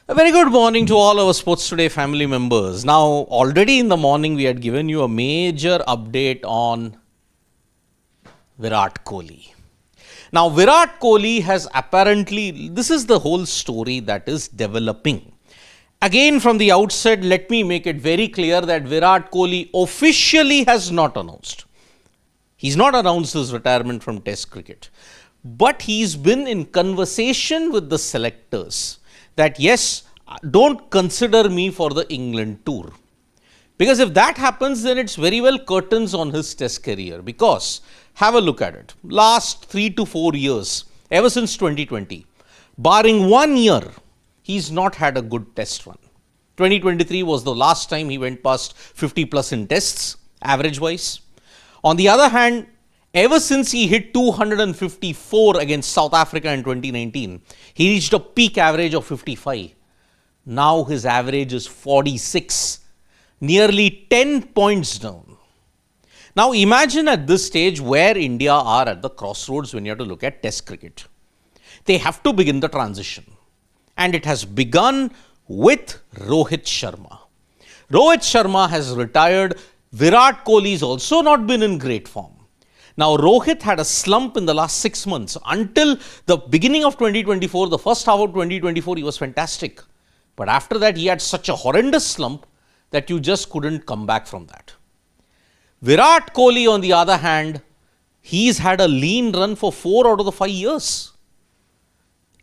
A very good morning to all our Sports Today family members. Now, already in the morning, we had given you a major update on Virat Kohli. Now, Virat Kohli has apparently, this is the whole story that is developing. Again, from the outset, let me make it very clear that Virat Kohli officially has not announced. He's not announced his retirement from Test cricket. But he's been in conversation with the selectors that yes, don't consider me for the England tour. Because if that happens, then it's very well curtains on his Test career. Because, have a look at it, last 3 to 4 years, ever since 2020, barring 1 year, he's not had a good Test run. 2023 was the last time he went past 50 plus in tests, average-wise. On the other hand, ever since he hit 254 against South Africa in 2019, he reached a peak average of 55. Now his average is 46, nearly 10 points down. Now imagine at this stage where India are at the crossroads when you have to look at Test cricket. They have to begin the transition. And it has begun with Rohit Sharma. Rohit Sharma has retired. Virat Kohli has also not been in great form. Now, Rohit had a slump in the last 6 months. Until the beginning of 2024, the first half of 2024, he was fantastic. But after that, he had such a horrendous slump that you just couldn't come back from that. Virat Kohli, on the other hand, he's had a lean run for 4 out of the 5 years.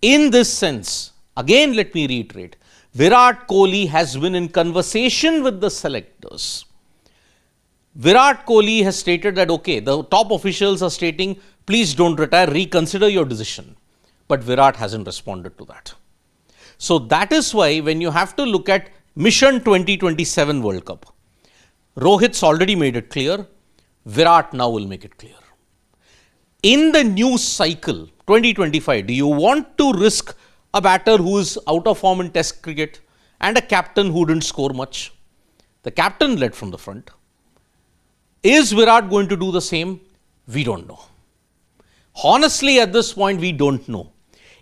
In this sense, again, let me reiterate, Virat Kohli has been in conversation with the selectors. Virat Kohli has stated that, okay, the top officials are stating, please don't retire, reconsider your decision. But Virat hasn't responded to that. So that is why when you have to look at Mission 2027 World Cup, Rohit's already made it clear, Virat now will make it clear. In the new cycle, 2025, do you want to risk a batter who is out of form in Test cricket and a captain who didn't score much? The captain led from the front. Is Virat going to do the same? We don't know. Honestly, at this point, we don't know.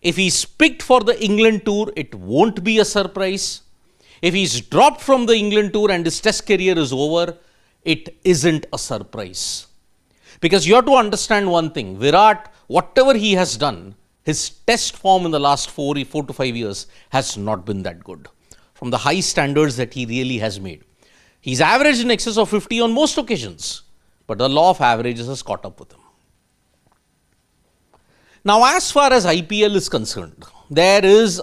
If he's picked for the England tour, it won't be a surprise. If he's dropped from the England tour and his Test career is over, it isn't a surprise. Because you have to understand one thing, Virat, whatever he has done, his Test form in the last 4 to 5 years has not been that good. From the high standards that he really has made. He's averaged in excess of 50 on most occasions, but the law of averages has caught up with him. Now, as far as IPL is concerned, there is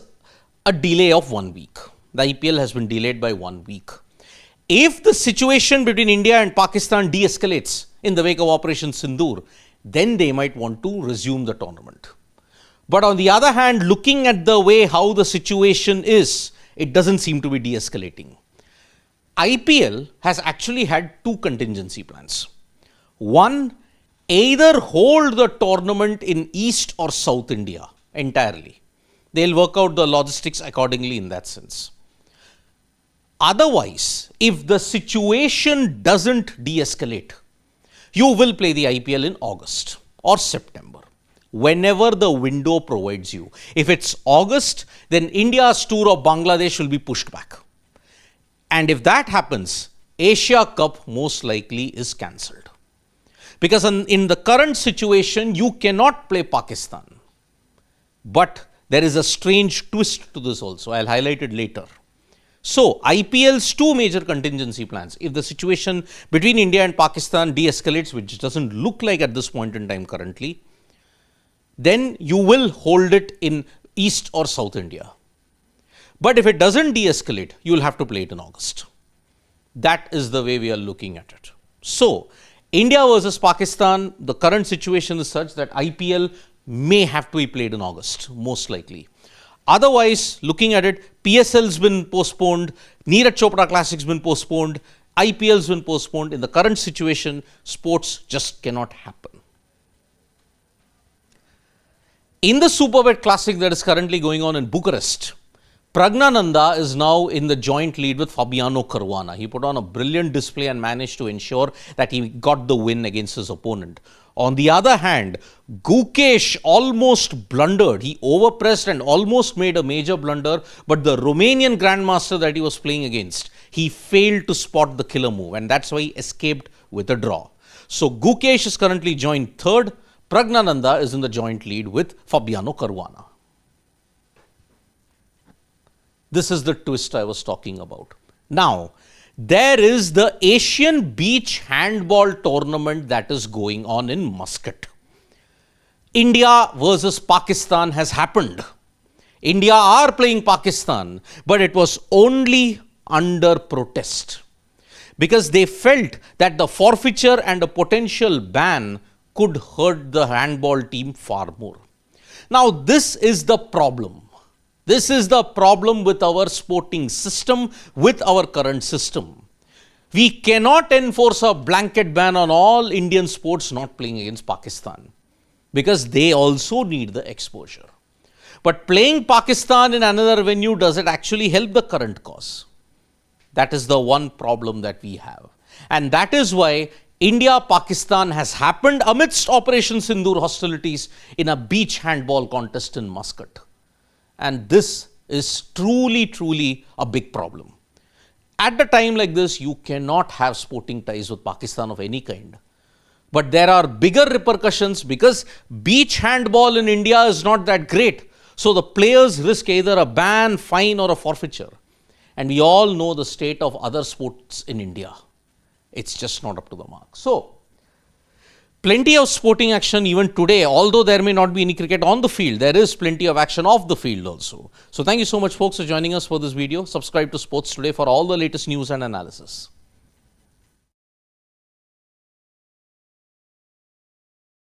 a delay of 1 week. The IPL has been delayed by 1 week. If the situation between India and Pakistan de-escalates in the wake of Operation Sindoor, then they might want to resume the tournament. But on the other hand, looking at the way how the situation is, it doesn't seem to be de-escalating. IPL has actually had 2 contingency plans. One, either hold the tournament in East or South India entirely. They'll work out the logistics accordingly in that sense. Otherwise, if the situation doesn't de-escalate, you will play the IPL in August or September, whenever the window provides you. If it's August, then India's tour of Bangladesh will be pushed back. And if that happens, Asia Cup most likely is cancelled. Because in the current situation, you cannot play Pakistan. But there is a strange twist to this also. I'll highlight it later. So, IPL's 2 major contingency plans. If the situation between India and Pakistan de-escalates, which doesn't look like at this point in time currently, then you will hold it in East or South India. But if it doesn't de-escalate, you will have to play it in August. That is the way we are looking at it. So, India versus Pakistan, the current situation is such that IPL may have to be played in August, most likely. Otherwise, looking at it, PSL's been postponed, Neeraj Chopra Classic's been postponed, IPL's been postponed. In the current situation, sports just cannot happen. In the Supervet Classic that is currently going on in Bucharest, Pragnananda is now in the joint lead with Fabiano Caruana. He put on a brilliant display and managed to ensure that he got the win against his opponent. On the other hand, Gukesh almost blundered. He overpressed and almost made a major blunder, but the Romanian grandmaster that he was playing against, he failed to spot the killer move, and that's why he escaped with a draw. So Gukesh is currently joint third. Pragnananda is in the joint lead with Fabiano Caruana. This is the twist I was talking about. Now, there is the Asian Beach Handball tournament that is going on in Muscat. India versus Pakistan has happened. India are playing Pakistan, but it was only under protest because they felt that the forfeiture and a potential ban could hurt the handball team far more. Now, this is the problem. This is the problem with our sporting system, with our current system. We cannot enforce a blanket ban on all Indian sports not playing against Pakistan because they also need the exposure. But playing Pakistan in another venue, does it actually help the current cause? That is the one problem that we have. And that is why India-Pakistan has happened amidst Operation Sindoor hostilities in a beach handball contest in Muscat. And this is truly a big problem. At a time like this, you cannot have sporting ties with Pakistan of any kind. But there are bigger repercussions because beach handball in India is not that great. So the players risk either a ban, fine or a forfeiture. And we all know the state of other sports in India. It's just not up to the mark. So, plenty of sporting action even today, although there may not be any cricket on the field, there is plenty of action off the field also. So, thank you so much folks for joining us for this video. Subscribe to Sports Today for all the latest news and analysis.